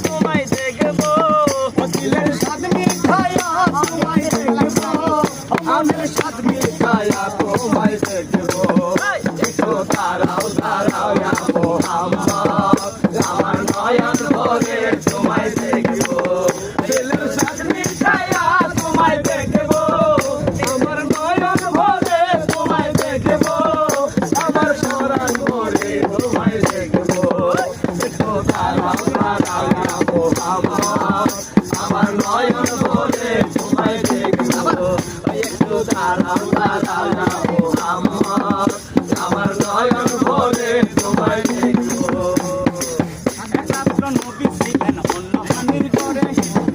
তোমায় দেখবো, দিলের স্বাদ মিঠাইয়া তোমায় দেখবো, আমের স্বাদ মিঠাইয়া তোমায় দেখবো। একটু দাঁড়াও দাঁড়াও ইয়া মোহাম্মদ, আমার নয়ন ভরে তোমায় দেখবো। দিলের স্বাদ মিঠাইয়া তোমায় দেখবো, আমার নয়ন ভরে তোমায় দেখবো, আমার পরাণ ভরে তোমায় দেখবো। একটু দাঁড়াও দাঁড়াও ইয়া মোহাম্মদ, আমার নয়ন ভরে তোমায় দেখবো। একটু দাঁড়াও দাঁড়াও ইয়া মোহাম্মদ, আমার নয়ন ভরে তোমায় দেখবো। একমাত্র নবী ছিলেন অন্য হানির ঘরে,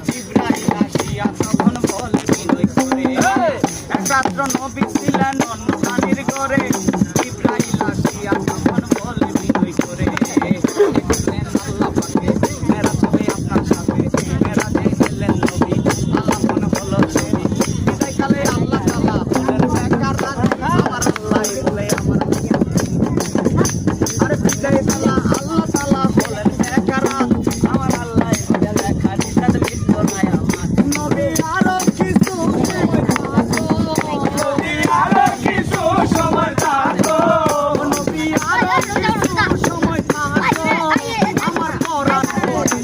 জিবরাইল আসিয়া তখন বলে বিনয় করে। একমাত্র নবী ছিলেন অন্য হানির ঘরে, জিবরাইল আসিয়া তখন বলে বিনয় করে। দেখলেন আল্লাহ পাকে মেরাজে আপনার সাথে, মেরাজে গেলেন নবী, আল্লাহ মনে হলো সে। বিদায়কালে আল্লাহ তাআলা বলেন বেকার আমার আল্লাহ বলে আমার আরে বিদায়কালে আল্লাহ তাআলা বলেন বেকার আমার আল্লাহ বলে লেখা নিষেধ মিত্র নাই আমার। নবী আরো কিছু নবী আরো কিছু সময় থাকো, নবী আরো কিছু সময় থাকো, আমার পরাণ ভরে